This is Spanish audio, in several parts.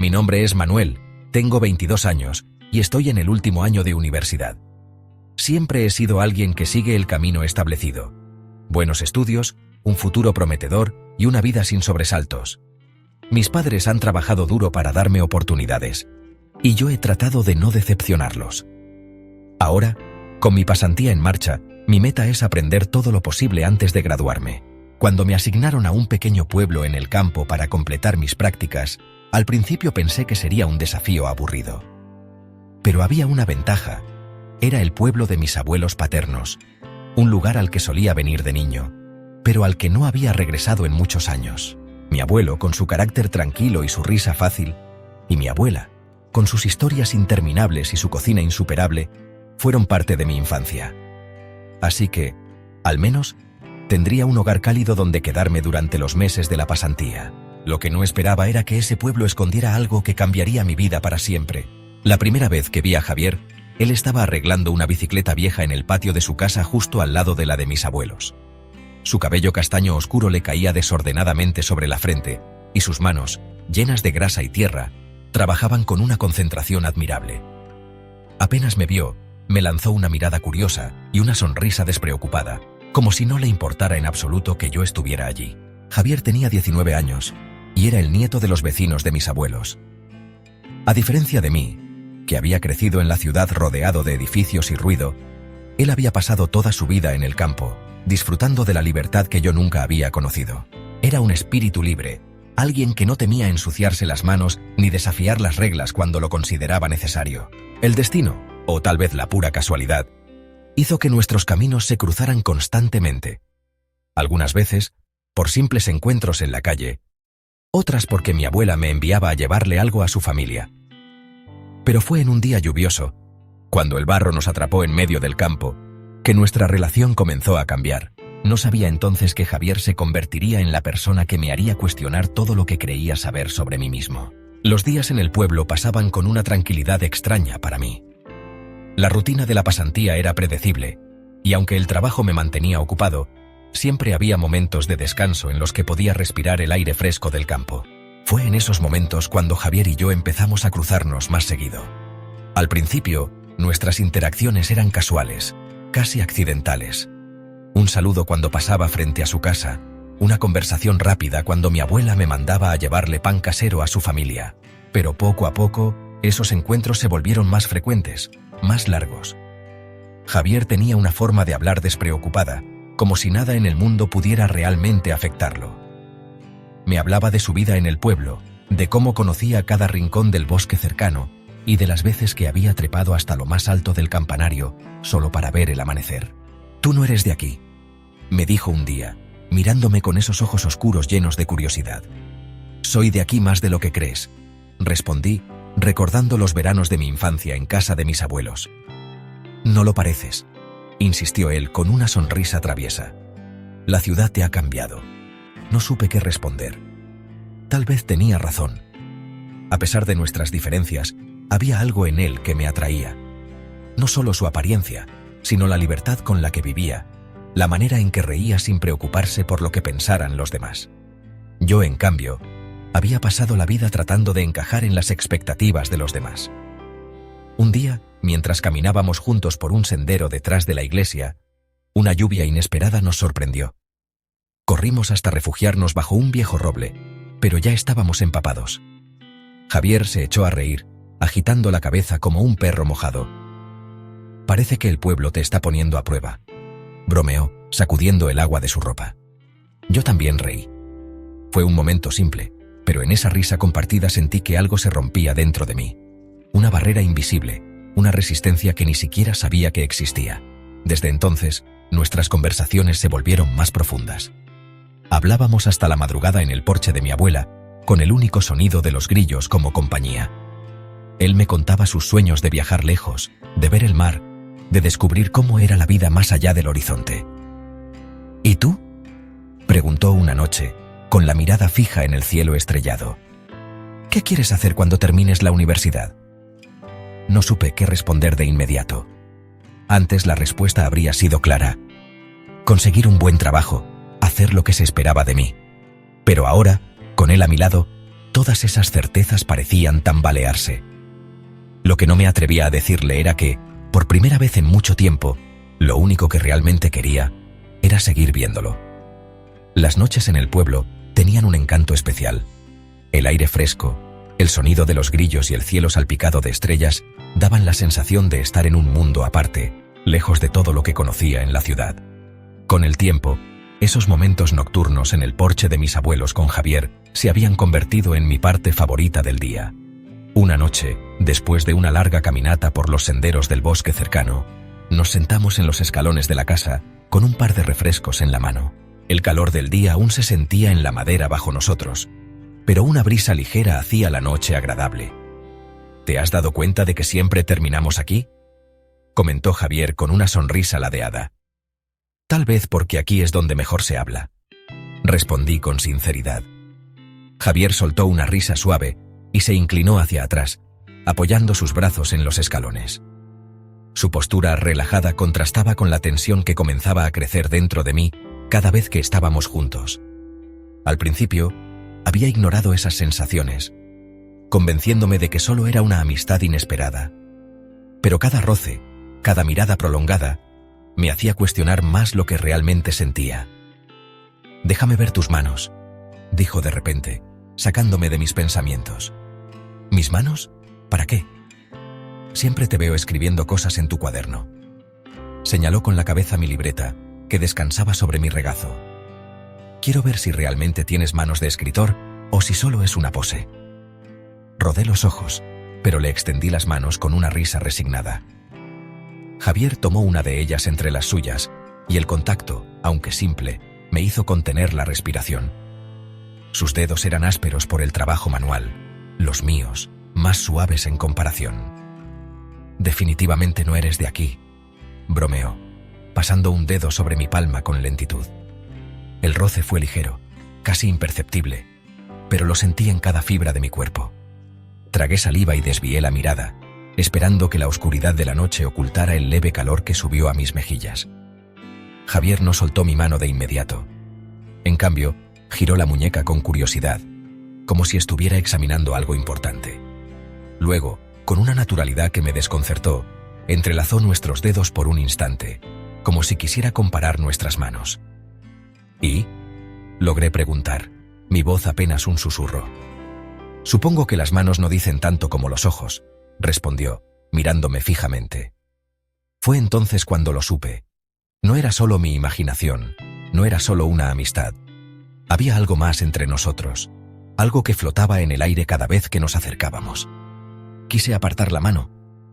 Mi nombre es Manuel, tengo 22 años y estoy en el último año de universidad. Siempre he sido alguien que sigue el camino establecido. Buenos estudios, un futuro prometedor y una vida sin sobresaltos. Mis padres han trabajado duro para darme oportunidades, y yo he tratado de no decepcionarlos. Ahora, con mi pasantía en marcha, mi meta es aprender todo lo posible antes de graduarme. Cuando me asignaron a un pequeño pueblo en el campo para completar mis prácticas, al principio pensé que sería un desafío aburrido. Pero había una ventaja. Era el pueblo de mis abuelos paternos, un lugar al que solía venir de niño, pero al que no había regresado en muchos años. Mi abuelo, con su carácter tranquilo y su risa fácil, y mi abuela, con sus historias interminables y su cocina insuperable, fueron parte de mi infancia. Así que, al menos, tendría un hogar cálido donde quedarme durante los meses de la pasantía. Lo que no esperaba era que ese pueblo escondiera algo que cambiaría mi vida para siempre. La primera vez que vi a Javier, él estaba arreglando una bicicleta vieja en el patio de su casa justo al lado de la de mis abuelos. Su cabello castaño oscuro le caía desordenadamente sobre la frente, y sus manos, llenas de grasa y tierra, trabajaban con una concentración admirable. Apenas me vio, me lanzó una mirada curiosa y una sonrisa despreocupada, como si no le importara en absoluto que yo estuviera allí. Javier tenía 19 años, y era el nieto de los vecinos de mis abuelos. A diferencia de mí, que había crecido en la ciudad rodeado de edificios y ruido, él había pasado toda su vida en el campo, disfrutando de la libertad que yo nunca había conocido. Era un espíritu libre, alguien que no temía ensuciarse las manos ni desafiar las reglas cuando lo consideraba necesario. El destino, o tal vez la pura casualidad, hizo que nuestros caminos se cruzaran constantemente. Algunas veces, por simples encuentros en la calle, otras porque mi abuela me enviaba a llevarle algo a su familia. Pero fue en un día lluvioso, cuando el barro nos atrapó en medio del campo, que nuestra relación comenzó a cambiar. No sabía entonces que Javier se convertiría en la persona que me haría cuestionar todo lo que creía saber sobre mí mismo. Los días en el pueblo pasaban con una tranquilidad extraña para mí. La rutina de la pasantía era predecible, y aunque el trabajo me mantenía ocupado, siempre había momentos de descanso en los que podía respirar el aire fresco del campo. Fue en esos momentos cuando Javier y yo empezamos a cruzarnos más seguido. Al principio, nuestras interacciones eran casuales, casi accidentales. Un saludo cuando pasaba frente a su casa, una conversación rápida cuando mi abuela me mandaba a llevarle pan casero a su familia. Pero poco a poco, esos encuentros se volvieron más frecuentes, más largos. Javier tenía una forma de hablar despreocupada, como si nada en el mundo pudiera realmente afectarlo. Me hablaba de su vida en el pueblo, de cómo conocía cada rincón del bosque cercano y de las veces que había trepado hasta lo más alto del campanario solo para ver el amanecer. «Tú no eres de aquí», me dijo un día, mirándome con esos ojos oscuros llenos de curiosidad. «Soy de aquí más de lo que crees», respondí, recordando los veranos de mi infancia en casa de mis abuelos. «No lo pareces», insistió él con una sonrisa traviesa. «La ciudad te ha cambiado». No supe qué responder. Tal vez tenía razón. A pesar de nuestras diferencias, había algo en él que me atraía. No solo su apariencia, sino la libertad con la que vivía, la manera en que reía sin preocuparse por lo que pensaran los demás. Yo, en cambio, había pasado la vida tratando de encajar en las expectativas de los demás. Un día, mientras caminábamos juntos por un sendero detrás de la iglesia, una lluvia inesperada nos sorprendió. Corrimos hasta refugiarnos bajo un viejo roble, pero ya estábamos empapados. Javier se echó a reír, agitando la cabeza como un perro mojado. «Parece que el pueblo te está poniendo a prueba», bromeó, sacudiendo el agua de su ropa. Yo también reí. Fue un momento simple, pero en esa risa compartida sentí que algo se rompía dentro de mí. Una barrera invisible, una resistencia que ni siquiera sabía que existía. Desde entonces, nuestras conversaciones se volvieron más profundas. Hablábamos hasta la madrugada en el porche de mi abuela, con el único sonido de los grillos como compañía. Él me contaba sus sueños de viajar lejos, de ver el mar, de descubrir cómo era la vida más allá del horizonte. «¿Y tú?», preguntó una noche, con la mirada fija en el cielo estrellado. «¿Qué quieres hacer cuando termines la universidad?». No supe qué responder de inmediato. Antes la respuesta habría sido clara: conseguir un buen trabajo, hacer lo que se esperaba de mí. Pero ahora, con él a mi lado, Todas esas certezas parecían tambalearse. Lo que no me atrevía a decirle era que, por primera vez en mucho tiempo, lo único que realmente quería era seguir viéndolo. Las noches en el pueblo tenían un encanto especial. El aire fresco, el sonido de los grillos y el cielo salpicado de estrellas daban la sensación de estar en un mundo aparte, lejos de todo lo que conocía en la ciudad. Con el tiempo, esos momentos nocturnos en el porche de mis abuelos con Javier se habían convertido en mi parte favorita del día. Una noche, después de una larga caminata por los senderos del bosque cercano, nos sentamos en los escalones de la casa con un par de refrescos en la mano. El calor del día aún se sentía en la madera bajo nosotros, pero una brisa ligera hacía la noche agradable. ¿Te has dado cuenta de que siempre terminamos aquí?, comentó Javier con una sonrisa ladeada. Tal vez porque aquí es donde mejor se habla, respondí con sinceridad. Javier soltó una risa suave y se inclinó hacia atrás, apoyando sus brazos en los escalones. Su postura relajada contrastaba con la tensión que comenzaba a crecer dentro de mí cada vez que estábamos juntos. Al principio, había ignorado esas sensaciones, convenciéndome de que solo era una amistad inesperada. Pero cada roce, cada mirada prolongada, me hacía cuestionar más lo que realmente sentía. «Déjame ver tus manos», dijo de repente, sacándome de mis pensamientos. «¿Mis manos? ¿Para qué? Siempre te veo escribiendo cosas en tu cuaderno». Señaló con la cabeza mi libreta, que descansaba sobre mi regazo. «Quiero ver si realmente tienes manos de escritor o si solo es una pose». Rodé los ojos, pero le extendí las manos con una risa resignada. Javier tomó una de ellas entre las suyas, y el contacto, aunque simple, me hizo contener la respiración. Sus dedos eran ásperos por el trabajo manual, los míos, más suaves en comparación. «Definitivamente no eres de aquí», bromeó, pasando un dedo sobre mi palma con lentitud. El roce fue ligero, casi imperceptible, pero lo sentí en cada fibra de mi cuerpo. Tragué saliva y desvié la mirada, esperando que la oscuridad de la noche ocultara el leve calor que subió a mis mejillas. Javier no soltó mi mano de inmediato. En cambio, giró la muñeca con curiosidad, como si estuviera examinando algo importante. Luego, con una naturalidad que me desconcertó, entrelazó nuestros dedos por un instante, como si quisiera comparar nuestras manos. «¿Y?», logré preguntar, mi voz apenas un susurro. «Supongo que las manos no dicen tanto como los ojos», respondió, mirándome fijamente. Fue entonces cuando lo supe. No era solo mi imaginación, no era solo una amistad. Había algo más entre nosotros, algo que flotaba en el aire cada vez que nos acercábamos. Quise apartar la mano,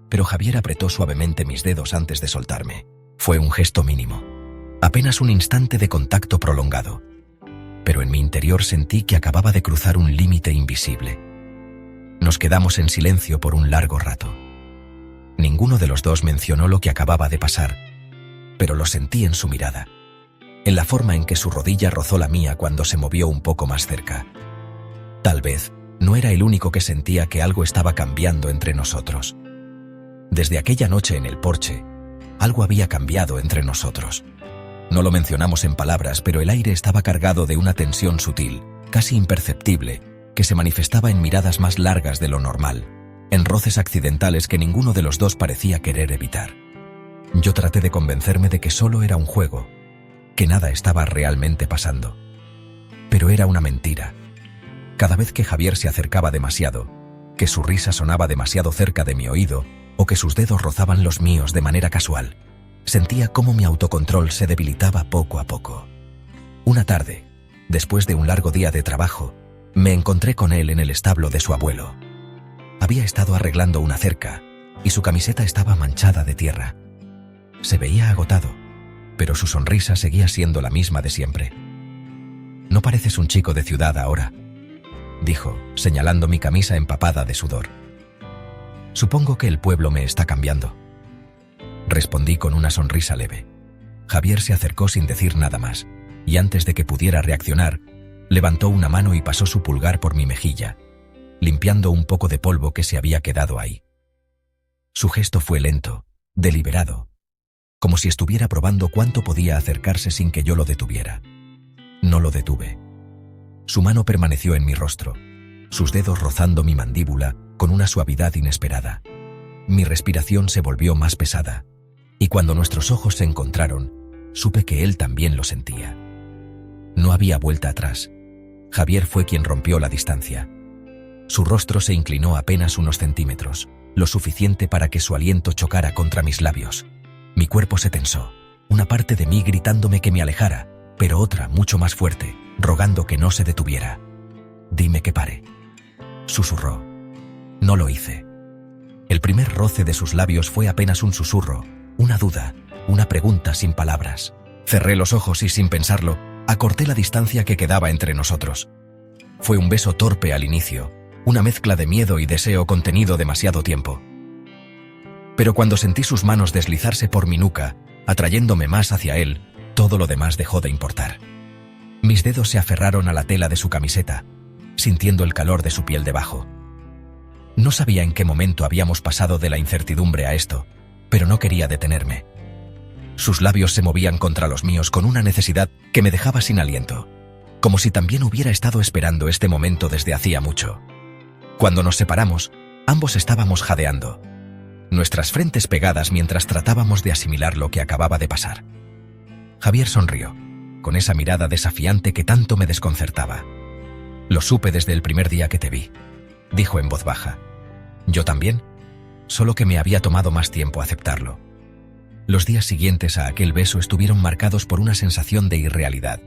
pero Javier apretó suavemente mis dedos antes de soltarme. Fue un gesto mínimo, apenas un instante de contacto prolongado, pero en mi interior sentí que acababa de cruzar un límite invisible. Nos quedamos en silencio por un largo rato. Ninguno de los dos mencionó lo que acababa de pasar, pero lo sentí en su mirada, en la forma en que su rodilla rozó la mía cuando se movió un poco más cerca. Tal vez no era el único que sentía que algo estaba cambiando entre nosotros. Desde aquella noche en el porche, algo había cambiado entre nosotros. No lo mencionamos en palabras, pero el aire estaba cargado de una tensión sutil, casi imperceptible, que se manifestaba en miradas más largas de lo normal, en roces accidentales que ninguno de los dos parecía querer evitar. Yo traté de convencerme de que solo era un juego, que nada estaba realmente pasando. Pero era una mentira. Cada vez que Javier se acercaba demasiado, que su risa sonaba demasiado cerca de mi oído, o que sus dedos rozaban los míos de manera casual, sentía cómo mi autocontrol se debilitaba poco a poco. Una tarde, después de un largo día de trabajo, me encontré con él en el establo de su abuelo. Había estado arreglando una cerca, y su camiseta estaba manchada de tierra. Se veía agotado, pero su sonrisa seguía siendo la misma de siempre. «No pareces un chico de ciudad ahora», dijo, señalando mi camisa empapada de sudor. «Supongo que el pueblo me está cambiando», respondí con una sonrisa leve. Javier se acercó sin decir nada más, y antes de que pudiera reaccionar, levantó una mano y pasó su pulgar por mi mejilla, limpiando un poco de polvo que se había quedado ahí. Su gesto fue lento, deliberado, como si estuviera probando cuánto podía acercarse sin que yo lo detuviera. No lo detuve. Su mano permaneció en mi rostro, sus dedos rozando mi mandíbula con una suavidad inesperada. Mi respiración se volvió más pesada, y cuando nuestros ojos se encontraron, supe que él también lo sentía. No había vuelta atrás. Javier fue quien rompió la distancia. Su rostro se inclinó apenas unos centímetros, lo suficiente para que su aliento chocara contra mis labios. Mi cuerpo se tensó, una parte de mí gritándome que me alejara, pero otra mucho más fuerte, rogando que no se detuviera. «Dime que pare», susurró. No lo hice. El primer roce de sus labios fue apenas un susurro, una duda, una pregunta sin palabras. Cerré los ojos y, sin pensarlo, acorté la distancia que quedaba entre nosotros. Fue un beso torpe al inicio, una mezcla de miedo y deseo contenido demasiado tiempo. Pero cuando sentí sus manos deslizarse por mi nuca, atrayéndome más hacia él, todo lo demás dejó de importar. Mis dedos se aferraron a la tela de su camiseta, sintiendo el calor de su piel debajo. No sabía en qué momento habíamos pasado de la incertidumbre a esto, pero no quería detenerme. Sus labios se movían contra los míos con una necesidad que me dejaba sin aliento, como si también hubiera estado esperando este momento desde hacía mucho. Cuando nos separamos, ambos estábamos jadeando, nuestras frentes pegadas mientras tratábamos de asimilar lo que acababa de pasar. Javier sonrió, con esa mirada desafiante que tanto me desconcertaba. «Lo supe desde el primer día que te vi», dijo en voz baja. «Yo también, solo que me había tomado más tiempo aceptarlo». Los días siguientes a aquel beso estuvieron marcados por una sensación de irrealidad,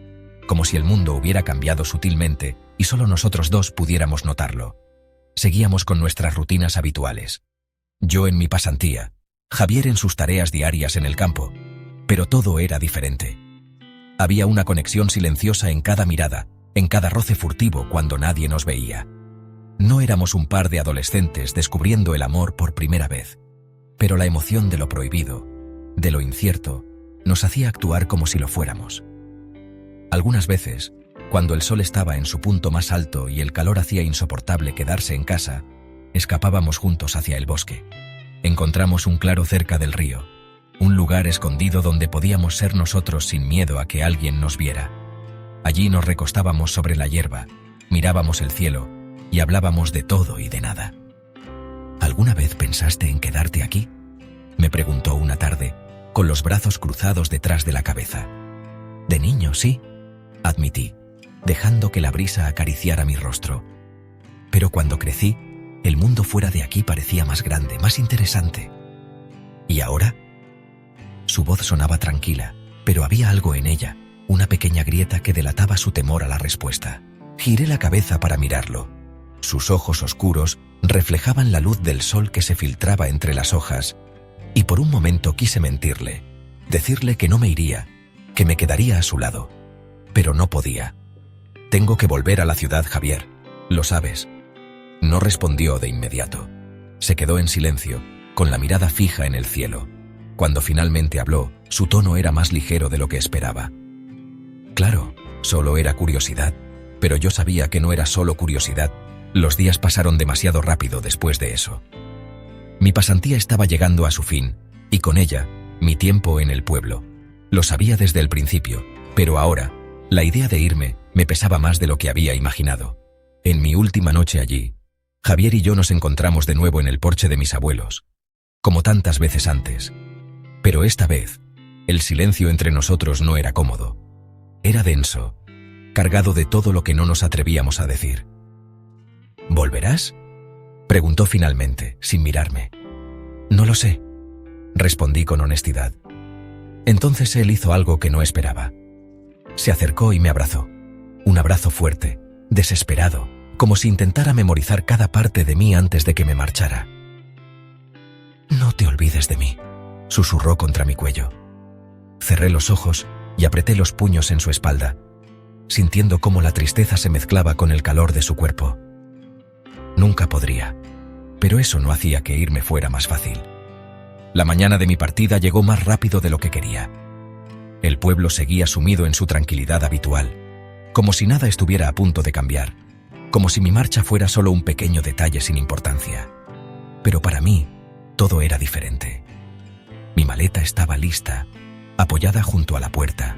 como si el mundo hubiera cambiado sutilmente y solo nosotros dos pudiéramos notarlo. Seguíamos con nuestras rutinas habituales. Yo en mi pasantía, Javier en sus tareas diarias en el campo, pero todo era diferente. Había una conexión silenciosa en cada mirada, en cada roce furtivo cuando nadie nos veía. No éramos un par de adolescentes descubriendo el amor por primera vez, pero la emoción de lo prohibido, de lo incierto, nos hacía actuar como si lo fuéramos. Algunas veces, cuando el sol estaba en su punto más alto y el calor hacía insoportable quedarse en casa, escapábamos juntos hacia el bosque. Encontramos un claro cerca del río, un lugar escondido donde podíamos ser nosotros sin miedo a que alguien nos viera. Allí nos recostábamos sobre la hierba, mirábamos el cielo y hablábamos de todo y de nada. ¿Alguna vez pensaste en quedarte aquí?, me preguntó una tarde, con los brazos cruzados detrás de la cabeza. De niño, sí, admití, dejando que la brisa acariciara mi rostro. Pero cuando crecí, el mundo fuera de aquí parecía más grande, más interesante. ¿Y ahora? Su voz sonaba tranquila, pero había algo en ella, una pequeña grieta que delataba su temor a la respuesta. Giré la cabeza para mirarlo. Sus ojos oscuros reflejaban la luz del sol que se filtraba entre las hojas, y por un momento quise mentirle, decirle que no me iría, que me quedaría a su lado. Pero no podía. «Tengo que volver a la ciudad, Javier, lo sabes». No respondió de inmediato. Se quedó en silencio, con la mirada fija en el cielo. Cuando finalmente habló, su tono era más ligero de lo que esperaba. Claro, solo era curiosidad, pero yo sabía que no era solo curiosidad. Los días pasaron demasiado rápido después de eso. Mi pasantía estaba llegando a su fin, y con ella, mi tiempo en el pueblo. Lo sabía desde el principio, pero ahora, la idea de irme me pesaba más de lo que había imaginado. En mi última noche allí, Javier y yo nos encontramos de nuevo en el porche de mis abuelos, como tantas veces antes. Pero esta vez, el silencio entre nosotros no era cómodo. Era denso, cargado de todo lo que no nos atrevíamos a decir. «¿Volverás?», preguntó finalmente, sin mirarme. «No lo sé», respondí con honestidad. Entonces él hizo algo que no esperaba. Se acercó y me abrazó. Un abrazo fuerte, desesperado, como si intentara memorizar cada parte de mí antes de que me marchara. «No te olvides de mí», susurró contra mi cuello. Cerré los ojos y apreté los puños en su espalda, sintiendo cómo la tristeza se mezclaba con el calor de su cuerpo. Nunca podría, pero eso no hacía que irme fuera más fácil. La mañana de mi partida llegó más rápido de lo que quería. El pueblo seguía sumido en su tranquilidad habitual, como si nada estuviera a punto de cambiar, como si mi marcha fuera solo un pequeño detalle sin importancia. Pero para mí, todo era diferente. Mi maleta estaba lista, apoyada junto a la puerta,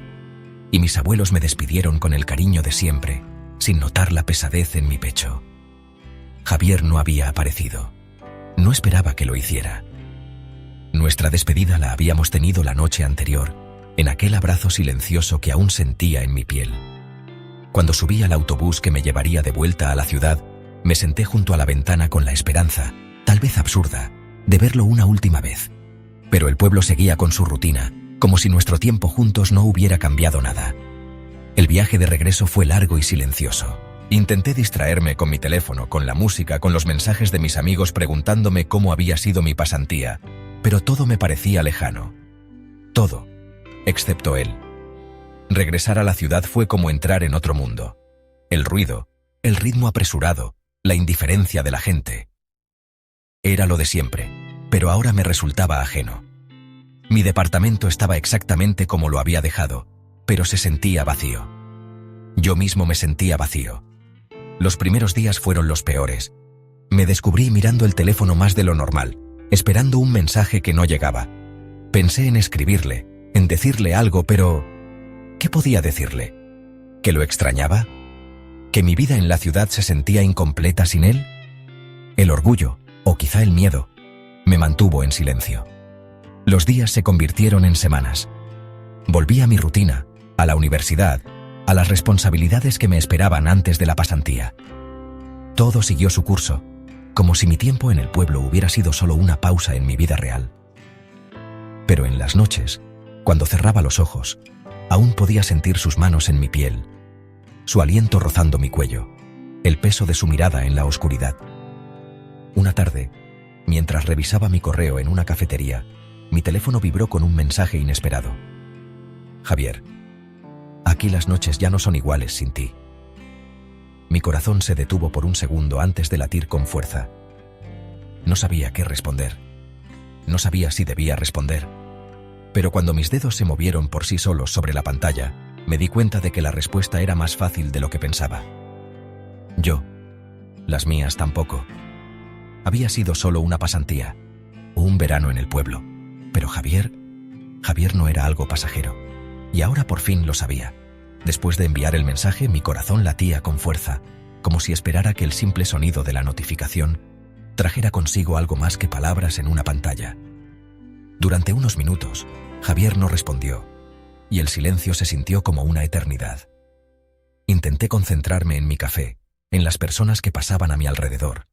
y mis abuelos me despidieron con el cariño de siempre, sin notar la pesadez en mi pecho. Javier no había aparecido. No esperaba que lo hiciera. Nuestra despedida la habíamos tenido la noche anterior, en aquel abrazo silencioso que aún sentía en mi piel. Cuando subí al autobús que me llevaría de vuelta a la ciudad, me senté junto a la ventana con la esperanza, tal vez absurda, de verlo una última vez. Pero el pueblo seguía con su rutina, como si nuestro tiempo juntos no hubiera cambiado nada. El viaje de regreso fue largo y silencioso. Intenté distraerme con mi teléfono, con la música, con los mensajes de mis amigos preguntándome cómo había sido mi pasantía, pero todo me parecía lejano. Todo, excepto él. Regresar a la ciudad fue como entrar en otro mundo. El ruido, el ritmo apresurado, la indiferencia de la gente. Era lo de siempre, pero ahora me resultaba ajeno. Mi departamento estaba exactamente como lo había dejado, pero se sentía vacío. Yo mismo me sentía vacío. Los primeros días fueron los peores. Me descubrí mirando el teléfono más de lo normal, esperando un mensaje que no llegaba. Pensé en escribirle, en decirle algo, pero ¿qué podía decirle? ¿Que lo extrañaba? ¿Que mi vida en la ciudad se sentía incompleta sin él? El orgullo, o quizá el miedo, me mantuvo en silencio. Los días se convirtieron en semanas. Volví a mi rutina, a la universidad, a las responsabilidades que me esperaban antes de la pasantía. Todo siguió su curso, como si mi tiempo en el pueblo hubiera sido solo una pausa en mi vida real. Pero en las noches, cuando cerraba los ojos, aún podía sentir sus manos en mi piel, su aliento rozando mi cuello, el peso de su mirada en la oscuridad. Una tarde, mientras revisaba mi correo en una cafetería, mi teléfono vibró con un mensaje inesperado. Javier, aquí las noches ya no son iguales sin ti. Mi corazón se detuvo por un segundo antes de latir con fuerza. No sabía qué responder. No sabía si debía responder. Pero cuando mis dedos se movieron por sí solos sobre la pantalla, me di cuenta de que la respuesta era más fácil de lo que pensaba. Yo, las mías tampoco. Había sido solo una pasantía, un verano en el pueblo. Pero Javier no era algo pasajero. Y ahora por fin lo sabía. Después de enviar el mensaje, mi corazón latía con fuerza, como si esperara que el simple sonido de la notificación trajera consigo algo más que palabras en una pantalla. Durante unos minutos, Javier no respondió, y el silencio se sintió como una eternidad. Intenté concentrarme en mi café, en las personas que pasaban a mi alrededor,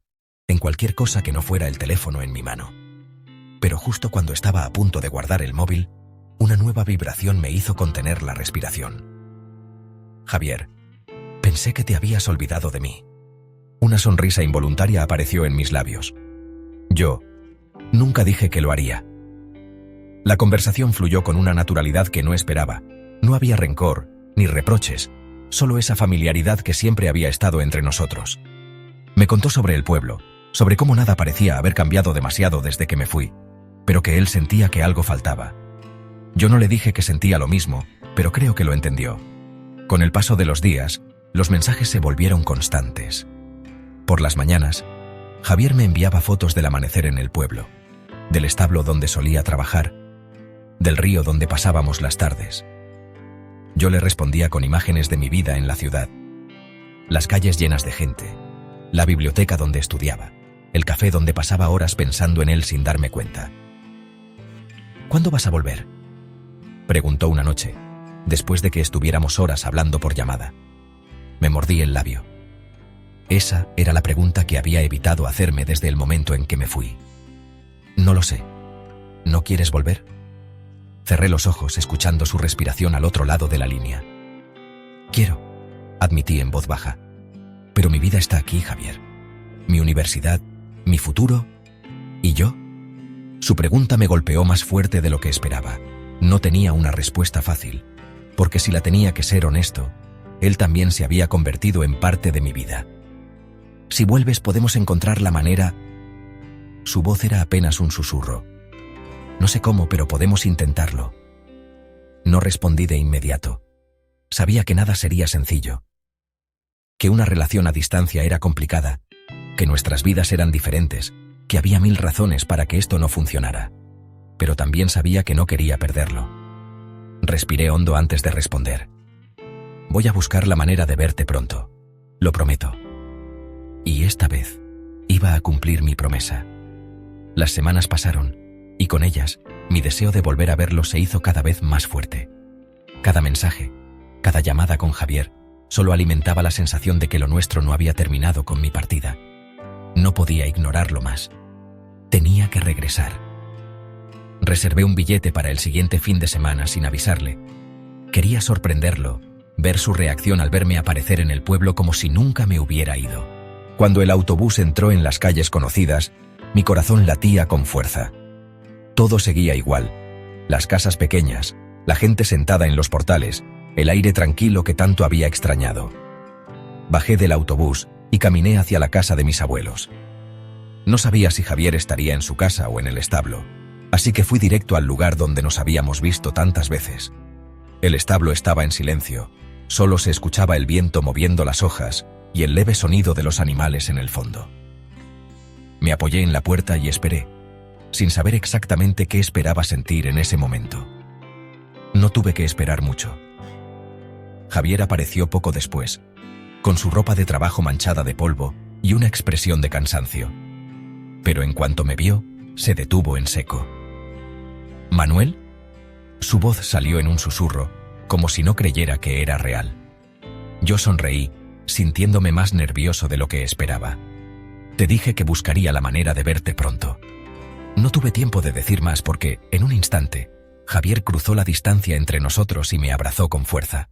en cualquier cosa que no fuera el teléfono en mi mano. Pero justo cuando estaba a punto de guardar el móvil, una nueva vibración me hizo contener la respiración. Javier, pensé que te habías olvidado de mí. Una sonrisa involuntaria apareció en mis labios. Yo nunca dije que lo haría. La conversación fluyó con una naturalidad que no esperaba. No había rencor, ni reproches, solo esa familiaridad que siempre había estado entre nosotros. Me contó sobre el pueblo, sobre cómo nada parecía haber cambiado demasiado desde que me fui, pero que él sentía que algo faltaba. Yo no le dije que sentía lo mismo, pero creo que lo entendió. Con el paso de los días, los mensajes se volvieron constantes. Por las mañanas, Javier me enviaba fotos del amanecer en el pueblo, del establo donde solía trabajar, del río donde pasábamos las tardes. Yo le respondía con imágenes de mi vida en la ciudad, las calles llenas de gente, la biblioteca donde estudiaba, el café donde pasaba horas pensando en él sin darme cuenta. ¿Cuándo vas a volver?, preguntó una noche, después de que estuviéramos horas hablando por llamada. Me mordí el labio. Esa era la pregunta que había evitado hacerme desde el momento en que me fui. No lo sé. ¿No quieres volver? Cerré los ojos escuchando su respiración al otro lado de la línea. Quiero, admití en voz baja. Pero mi vida está aquí, Javier. Mi universidad, mi futuro y yo. Su pregunta me golpeó más fuerte de lo que esperaba. No tenía una respuesta fácil, porque si la tenía que ser honesto, él también se había convertido en parte de mi vida. Si vuelves podemos encontrar la manera. Su voz era apenas un susurro. No sé cómo, pero podemos intentarlo. No respondí de inmediato. Sabía que nada sería sencillo. Que una relación a distancia era complicada, que nuestras vidas eran diferentes, que había 1000 razones para que esto no funcionara. Pero también sabía que no quería perderlo. Respiré hondo antes de responder. Voy a buscar la manera de verte pronto. Lo prometo. Y esta vez, Iba a cumplir mi promesa. Las semanas pasaron, y con ellas, mi deseo de volver a verlo se hizo cada vez más fuerte. Cada mensaje, cada llamada con Javier, solo alimentaba la sensación de que lo nuestro no había terminado con mi partida. No podía ignorarlo más. Tenía que regresar. Reservé un billete para el siguiente fin de semana sin avisarle. Quería sorprenderlo, ver su reacción al verme aparecer en el pueblo como si nunca me hubiera ido. Cuando el autobús entró en las calles conocidas, mi corazón latía con fuerza. Todo seguía igual. Las casas pequeñas, la gente sentada en los portales, el aire tranquilo que tanto había extrañado. Bajé del autobús y caminé hacia la casa de mis abuelos. No sabía si Javier estaría en su casa o en el establo, así que fui directo al lugar donde nos habíamos visto tantas veces. El establo estaba en silencio, solo se escuchaba el viento moviendo las hojas y el leve sonido de los animales en el fondo. Me apoyé en la puerta y esperé, sin saber exactamente qué esperaba sentir en ese momento. No tuve que esperar mucho. Javier apareció poco después, con su ropa de trabajo manchada de polvo y una expresión de cansancio. Pero en cuanto me vio, se detuvo en seco. ¿Manuel? Su voz salió en un susurro, como si no creyera que era real. Yo sonreí, sintiéndome más nervioso de lo que esperaba. Te dije que buscaría la manera de verte pronto. No tuve tiempo de decir más porque, en un instante, Javier cruzó la distancia entre nosotros y me abrazó con fuerza.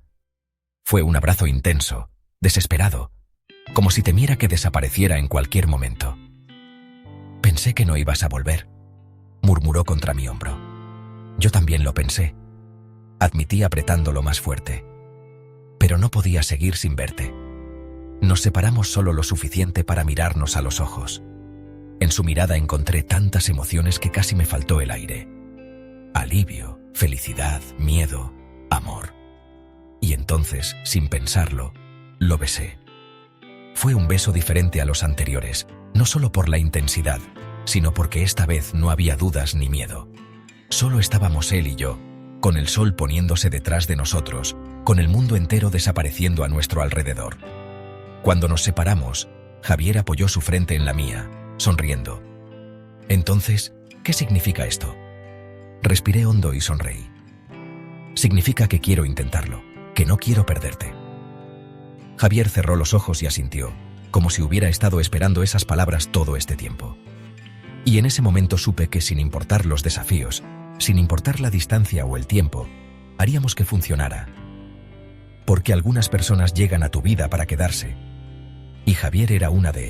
Fue un abrazo intenso, desesperado, como si temiera que desapareciera en cualquier momento. Pensé que no ibas a volver, murmuró contra mi hombro. Yo también lo pensé, admití apretándolo más fuerte. Pero no podía seguir sin verte. Nos separamos solo lo suficiente para mirarnos a los ojos. En su mirada encontré tantas emociones que casi me faltó el aire. Alivio, felicidad, miedo, amor. Y entonces, sin pensarlo, lo besé. Fue un beso diferente a los anteriores, no solo por la intensidad, sino porque esta vez no había dudas ni miedo. Solo estábamos él y yo, con el sol poniéndose detrás de nosotros, con el mundo entero desapareciendo a nuestro alrededor. Cuando nos separamos, Javier apoyó su frente en la mía, sonriendo. Entonces, ¿qué significa esto? Respiré hondo y sonreí. Significa que quiero intentarlo, que no quiero perderte. Javier cerró los ojos y asintió, como si hubiera estado esperando esas palabras todo este tiempo. Y en ese momento supe que sin importar los desafíos, sin importar la distancia o el tiempo, haríamos que funcionara. Porque algunas personas llegan a tu vida para quedarse, y Javier era una de ellas.